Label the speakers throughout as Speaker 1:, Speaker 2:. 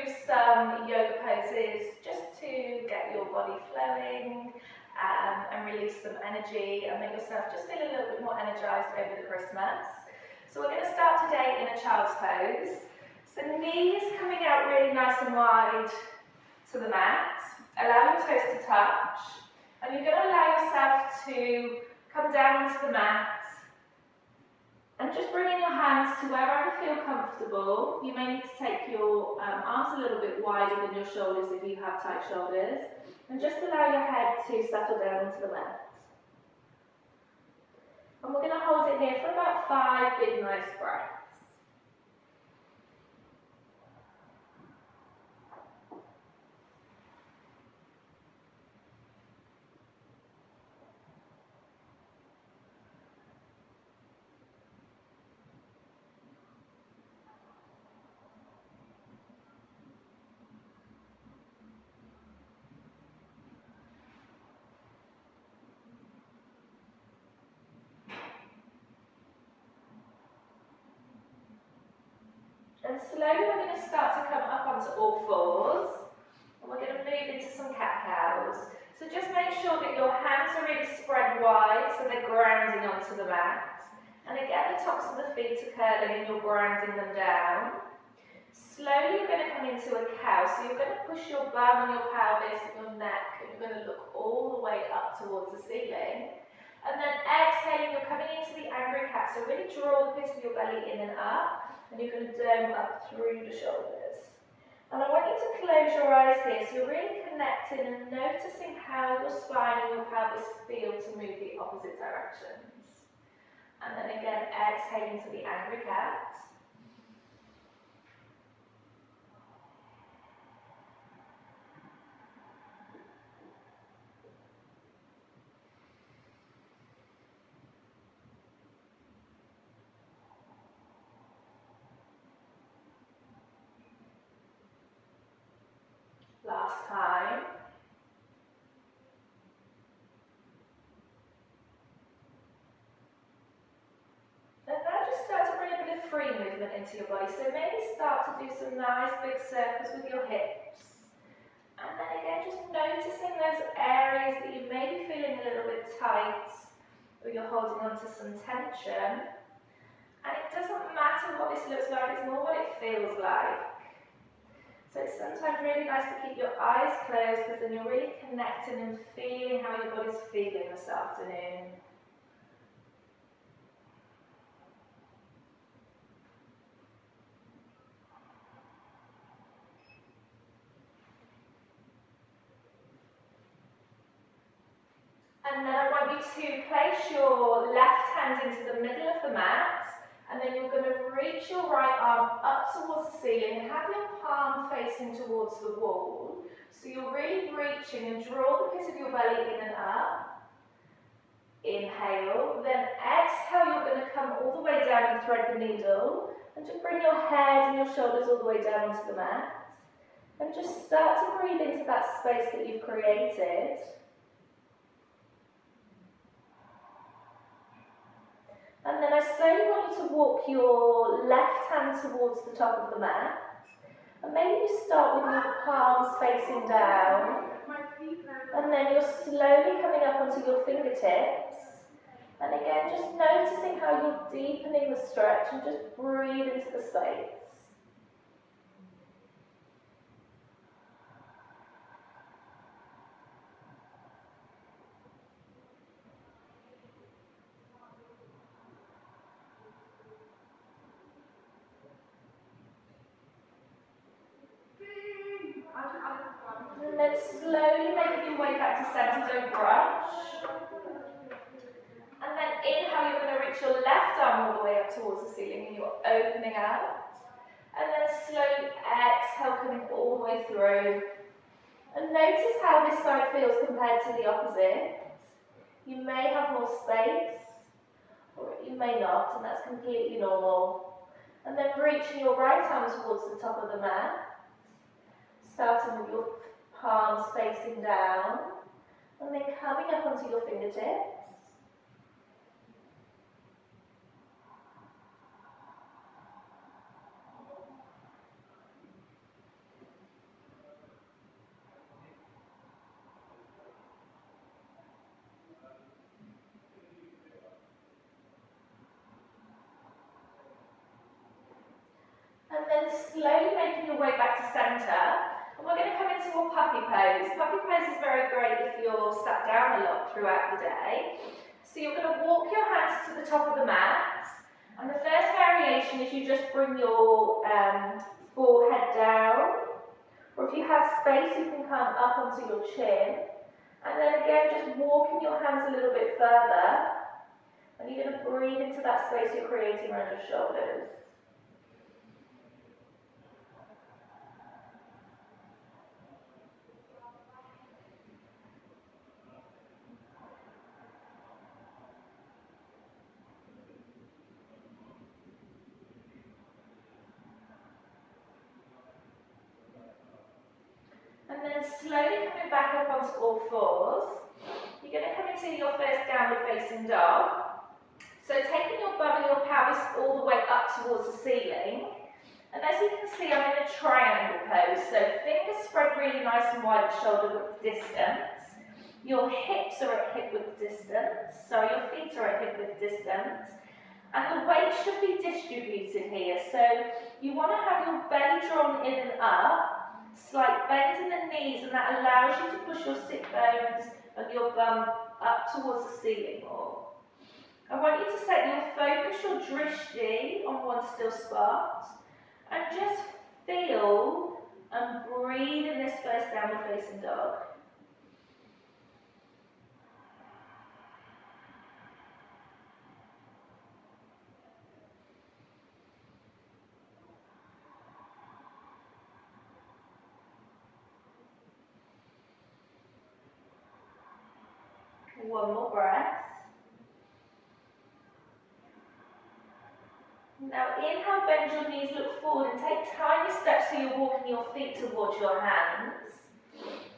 Speaker 1: through some yoga poses just to get your body flowing and release some energy and make yourself just feel a little bit more energized over the Christmas. So we're going to start today in a child's pose. So knees coming out really nice and wide to the mat. Allow your toes to touch. And you're going to allow yourself to come down onto the mat. And just bringing your hands to wherever you feel comfortable. You may need to take your arms a little bit wider than your shoulders if you have tight shoulders. And just allow your head to settle down into the mat. And we're going to hold it here for about 5 big nice breaths. And slowly we're going to start to come up onto all fours. And we're going to move into some cat-cows. So just make sure that your hands are really spread wide so they're grounding onto the mat. And again, the tops of the feet are curling and you're grounding them down. Slowly you're going to come into a cow. So you're going to push your bum and your pelvis and your neck and you're going to look all the way up towards the ceiling. And then exhaling, you're coming into the angry cat. So really draw the pit of your belly in and up. And you're going to dome up through the shoulders. And I want you to close your eyes here, so you're really connecting and noticing how your spine and your pelvis feel to move the opposite directions. And then again, exhaling to the angry cat. Last time. And now just start to bring a bit of free movement into your body. So maybe start to do some nice big circles with your hips. And then again, just noticing those areas that you may be feeling a little bit tight, or you're holding on to some tension. And it doesn't matter what this looks like, it's more what it feels like. So it's sometimes really nice to keep your eyes closed because then you're really connecting and feeling how your body's feeling this afternoon. And then I want you to place your left hand into the middle of the mat. And then you're going to reach your right arm up towards the ceiling and have your palm facing towards the wall. So you're really reaching and draw the pit of your belly in and up. Inhale, then exhale, you're going to come all the way down and thread the needle. And just bring your head and your shoulders all the way down onto the mat. And just start to breathe into that space that you've created. And then I slowly want you to walk your left hand towards the top of the mat. And maybe you start with your palms facing down. And then you're slowly coming up onto your fingertips. And again, just noticing how you're deepening the stretch and just breathe into the space. And then slowly making your way back to center, don't rush. And then inhale, you're going to reach your left arm all the way up towards the ceiling and you're opening out. And then slowly exhale, coming all the way through. And notice how this side feels compared to the opposite. You may have more space, or you may not, and that's completely normal. And then reaching your right arm towards the top of the mat. Starting with your palms facing down, and then coming up onto your fingertips. making your way back to centre, and we're going to come into more puppy pose. Puppy pose is very great if you're sat down a lot throughout the day. So you're going to walk your hands to the top of the mat, and the first variation is you just bring your forehead down, or if you have space you can come up onto your chin, and then again just walking your hands a little bit further, and you're going to breathe into that space you're creating around your shoulders. And then slowly coming back up onto all fours, you're going to come into your first downward facing dog. So taking your bum and your pelvis all the way up towards the ceiling. And as you can see, I'm in a triangle pose. So fingers spread really nice and wide at shoulder width distance. Your hips are at hip width distance. So your feet are at hip width distance. And the weight should be distributed here. So you want to have your belly drawn in and up. Slight bend in the knees, and that allows you to push your sit bones and your bum up towards the ceiling more. I want you to set your focus, your drishti, on one still spot, and just feel and breathe in this first downward facing dog. One more breath. Now inhale, bend your knees, look forward and take tiny steps so you're walking your feet towards your hands.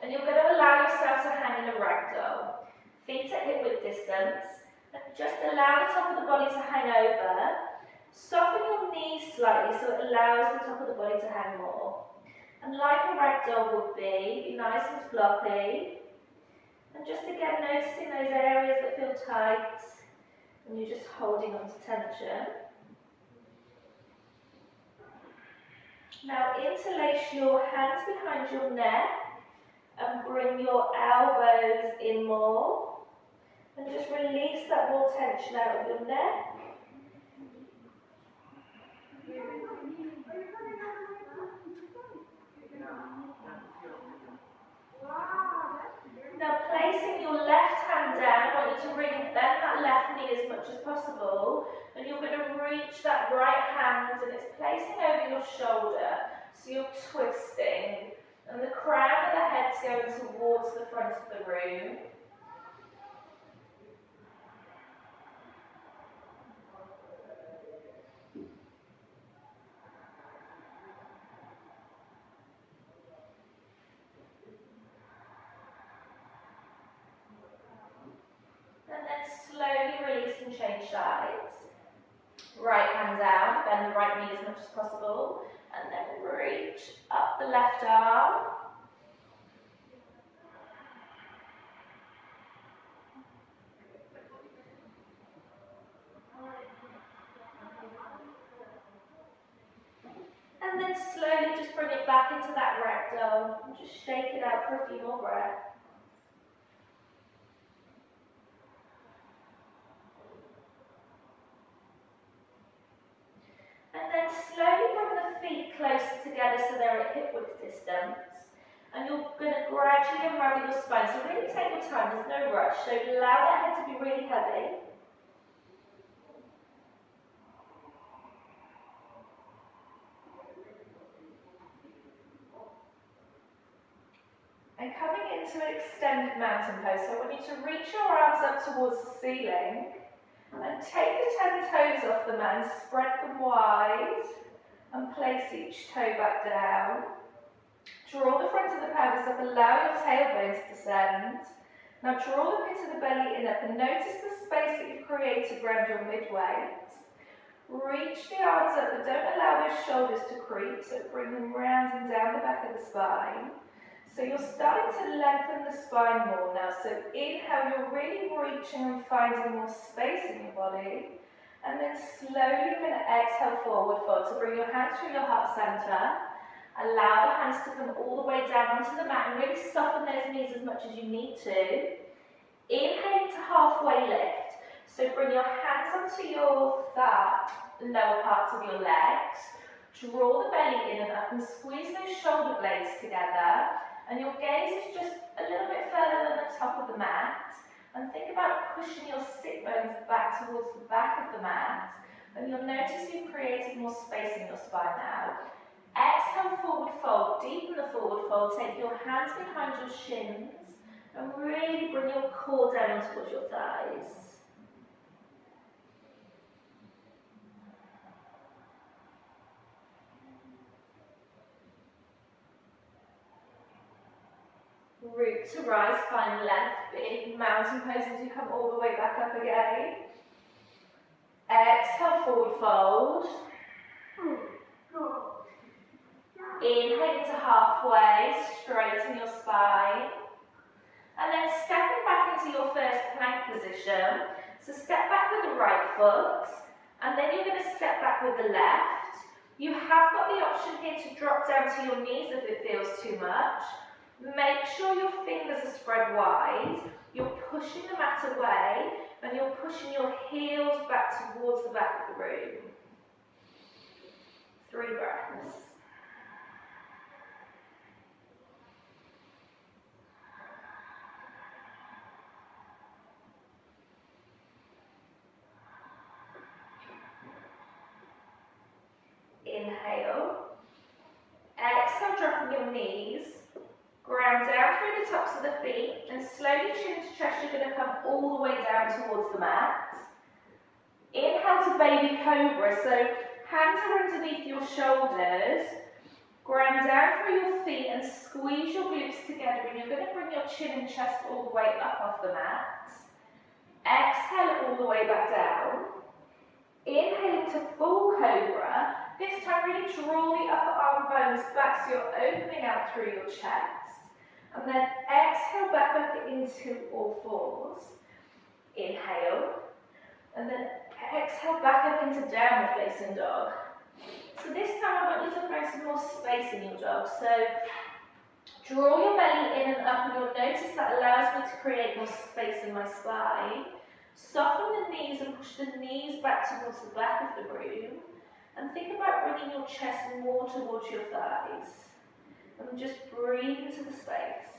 Speaker 1: And you're going to allow yourself to hang in a ragdoll. Feet at hip width distance. And just allow the top of the body to hang over. Soften your knees slightly so it allows the top of the body to hang more. And like a ragdoll would be nice and floppy. And just again noticing those areas that feel tight and you're just holding on to tension. Now interlace your hands behind your neck and bring your elbows in more. And just release that more tension out of your neck. Now placing your left hand down, I want you to really bend that left knee as much as possible, and you're going to reach that right hand and it's placing over your shoulder, so you're twisting, and the crown of the head's going towards the front of the room. And then slowly release and change sides. Right hand down, bend the right knee as much as possible, and then reach up the left arm. And then slowly just bring it back into that ragdoll and just shake it out for a few more breaths. And then slowly bring the feet closer together so they're at hip width distance. And you're going to gradually unravel your spine. So really take your time, there's no rush. So allow that head to be really heavy. And coming into an extended mountain pose, so I want you to reach your arms up towards the ceiling and take the 10 toes off the mat, spread them wide and place each toe back down. Draw the front of the pelvis up, allow your tailbone to descend. Now draw the pit of the belly in up and notice the space that you've created around your mid-weight. Reach the arms up, but don't allow those shoulders to creep, so bring them round and down the back of the spine. So you're starting to lengthen the spine more now. So inhale, you're really reaching and finding more space in your body. And then slowly you're going to exhale forward fold. So bring your hands through your heart center Allow the hands to come all the way down onto the mat and really soften those knees as much as you need to. Inhale to halfway lift. So bring your hands onto your lower parts of your legs. Draw the belly in and up and squeeze those shoulder blades together. And your gaze is just a little bit further than the top of the mat. And think about pushing your sit bones back towards the back of the mat. And you'll notice you've created more space in your spine now. Exhale, forward fold. Deepen the forward fold. Take your hands behind your shins. And really bring your core down towards your thighs. Root to rise, find length, big mountain pose as you come all the way back up again. Exhale, forward fold. Inhale into halfway, straighten your spine. And then stepping back into your first plank position. So step back with the right foot, and then you're going to step back with the left. You have got the option here to drop down to your knees if it feels too much. Make sure your fingers are spread wide. You're pushing the mat away, and you're pushing your heels back towards the back of the room. 3 breaths. Inhale. Exhale, dropping your knees. Ground down through the tops of the feet and slowly chin to chest, you're going to come all the way down towards the mat. Inhale to baby cobra, so hands are underneath your shoulders. Ground down through your feet and squeeze your glutes together, and you're going to bring your chin and chest all the way up off the mat. Exhale all the way back down. Inhale into full cobra. This time really draw the upper arm bones back so you're opening out through your chest. And then exhale back up into all fours. Inhale. And then exhale back up into downward facing dog. So this time I want you to find some more space in your dog. So draw your belly in and up, and you'll notice that allows me to create more space in my spine. Soften the knees and push the knees back towards the back of the room. And think about bringing your chest more towards your thighs. And just breathe into the space.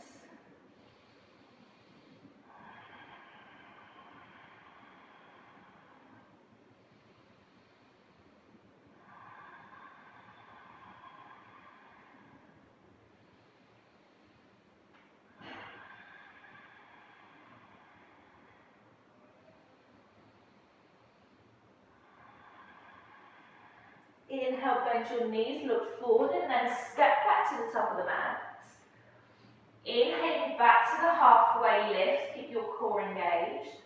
Speaker 1: Inhale, bend your knees, look forward, and then step back to the top of the mat. Inhaling back to the halfway lift, keep your core engaged.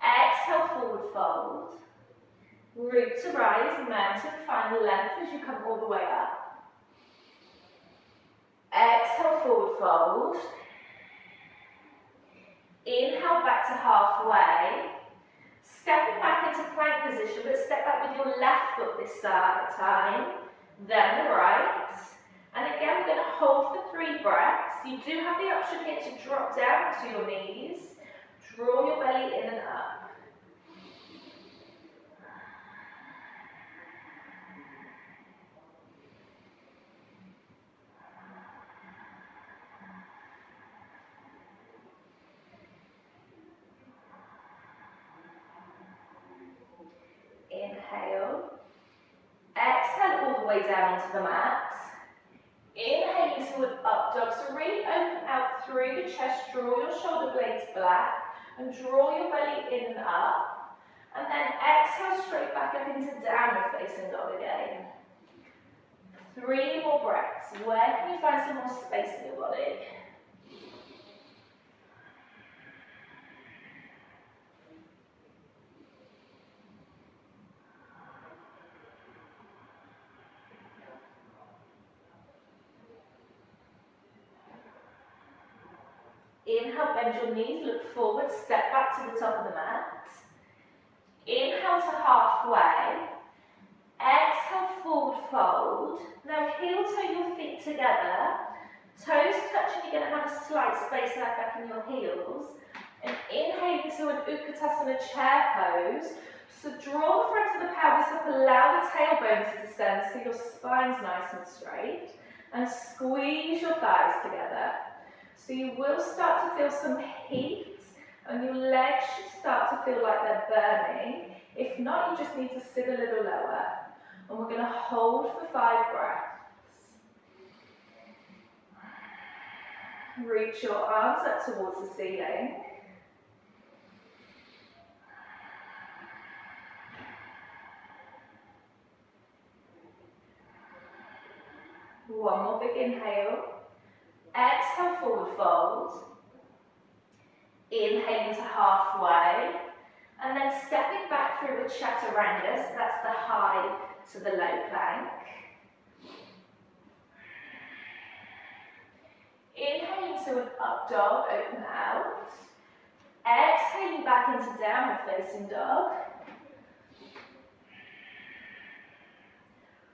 Speaker 1: Exhale, forward fold. Root to rise, mountain, find length as you come all the way up. Exhale, forward fold. Inhale back to halfway. Stepping back into plank position, but step back with your left foot this time, then the right. And again, we're going to hold for 3 breaths. You do have the option here to drop down to your knees. Draw your belly in and up. Inhale. Exhale all the way down onto the mat. Inhale into an up dog. So really open out through the chest, draw your shoulder blades back, and draw your belly in and up. And then exhale straight back up into downward facing dog again. 3 more breaths. Where can you find some more space in your body? Inhale, bend your knees, look forward, step back to the top of the mat. Inhale to halfway. Exhale, forward fold. Now heel toe your feet together. Toes touching, you're going to have a slight space left back in your heels. And inhale into an Utkatasana chair pose. So draw the front of the pelvis up, allow the tailbone to descend so your spine's nice and straight. And squeeze your thighs together. So you will start to feel some heat and your legs should start to feel like they're burning. If not, you just need to sit a little lower. And we're going to hold for 5 breaths. Reach your arms up towards the ceiling. One more big inhale. Exhale, forward fold. Inhale into halfway. And then stepping back through the chaturanga, so that's the high to the low plank. Inhale into an up dog, open out. Exhaling back into downward facing dog.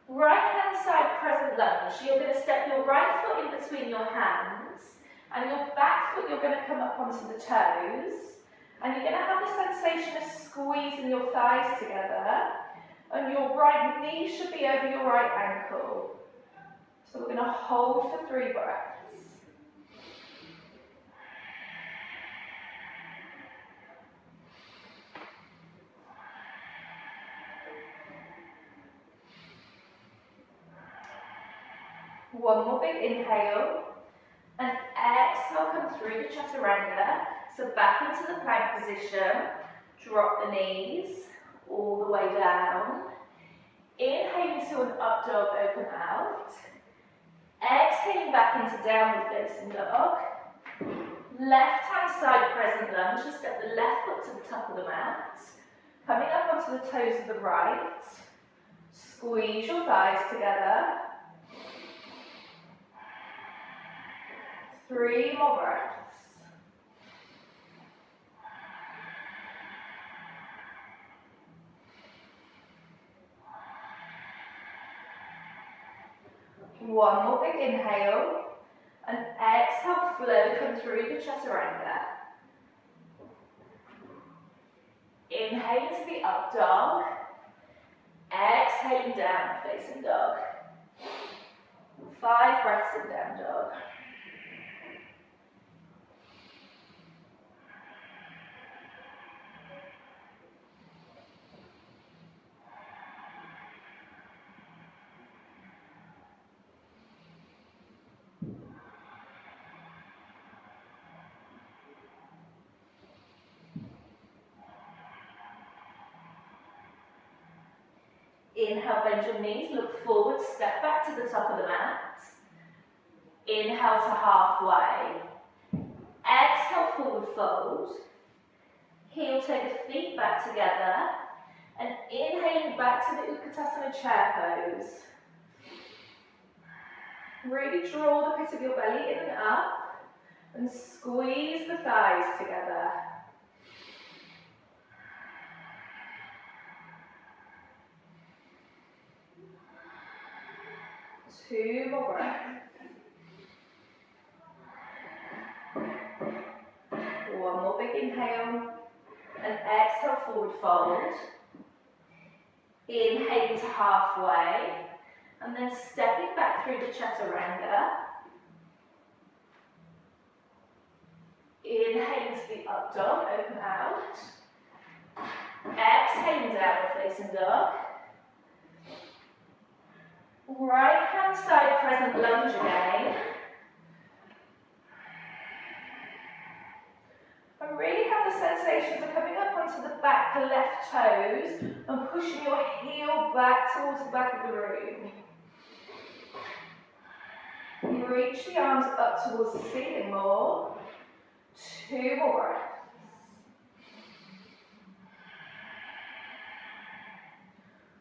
Speaker 1: Right hand side crescent lunge. You're going to step your right foot in between your hands and your back foot you're going to come up onto the toes. And you're going to have the sensation of squeezing your thighs together. And your right knee should be over your right ankle. So we're going to hold for 3 breaths. One more big inhale. And exhale, come through the chaturanga. So back into the plank position. Drop the knees all the way down. Inhale into an up dog, open out. Exhaling back into downward facing dog. Left hand side crescent lunge. Just step the left foot to the top of the mat. Coming up onto the toes of the right. Squeeze your thighs together. 3 more breaths. One more big inhale. And exhale, flow, come through the chaturanga. Inhale into the up dog. Exhaling down, facing dog. 5 breaths in down dog. Inhale, bend your knees, look forward, step back to the top of the mat. Inhale to halfway. Exhale, forward fold. Heel take the feet back together. And inhaling back to the Utkatasana chair pose. Really draw the pit of your belly in and up. And squeeze the thighs together. Two more breaths. One more big inhale. And exhale, forward fold. Inhale to halfway. And then stepping back through the chaturanga. Inhale into the up dog, open out. Exhaling downward facing dog. Right hand side crescent lunge again. And really have the sensations of coming up onto the back left toes and pushing your heel back towards the back of the room. Reach the arms up towards the ceiling more. 2 more breaths.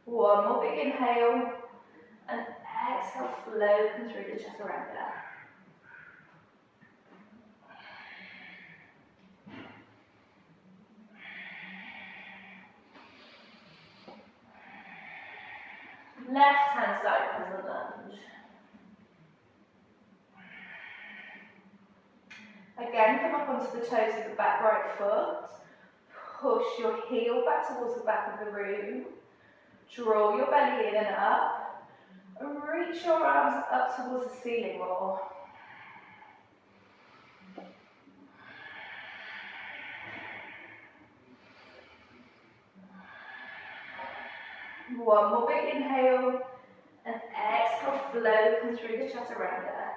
Speaker 1: One more big inhale. And exhale, flow, come through the chaturanga. Left hand side present lunge. Again, come up onto the toes of the back right foot. Push your heel back towards the back of the room. Draw your belly in and up. And reach your arms up towards the ceiling more. One more big inhale. And exhale, flow, come through the chaturanga.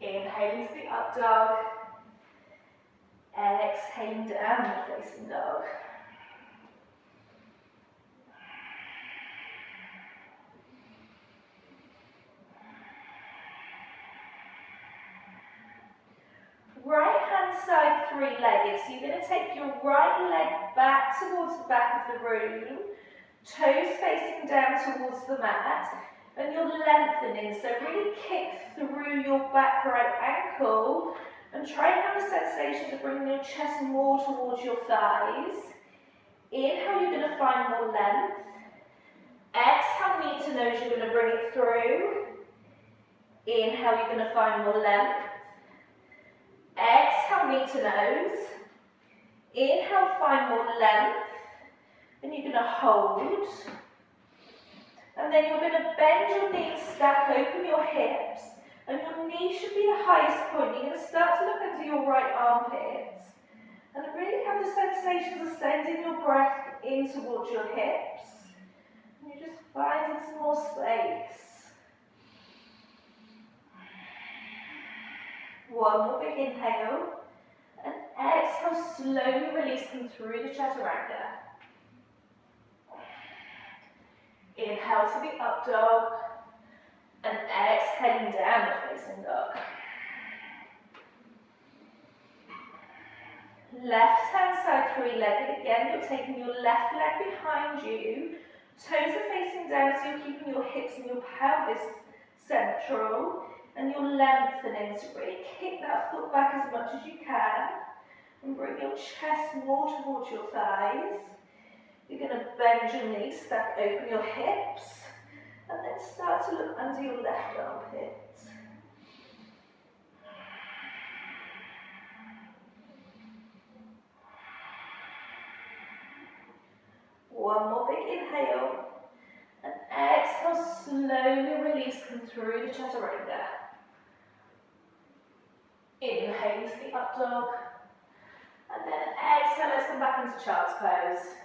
Speaker 1: Inhaling to the up dog. Exhaling down the facing dog. Right hand side three-legged. So you're going to take your right leg back towards the back of the room. Toes facing down towards the mat. And you're lengthening. So really kick through your back right ankle. And try and have the sensation of bringing your chest more towards your thighs. Inhale, you're going to find more length. Exhale, knee to nose, you're going to bring it through. Inhale, you're going to find more length. Exhale, knee to nose. Inhale, find more length. And you're going to hold. And then you're going to bend your knees, stack, open your hips. And your knee should be the highest point. You're going to start to look under your right armpit. And really have the sensations of sending your breath in towards your hips. And you're just finding some more space. One more big inhale. And exhale, slowly release them through the chaturanga. Inhale to the up dog. And exhaling down the facing dog. Left hand side three-legged. Again, you're taking your left leg behind you. Toes are facing down, so you're keeping your hips and your pelvis central. And you're lengthening, so really kick that foot back as much as you can. And bring your chest more towards your thighs. You're going to bend your knees, stack open your hips. And then start to look under your left armpit. One more big inhale. And exhale, slowly release them through the chaturanga. Inhale to the up dog. And then exhale, let's come back into child's pose.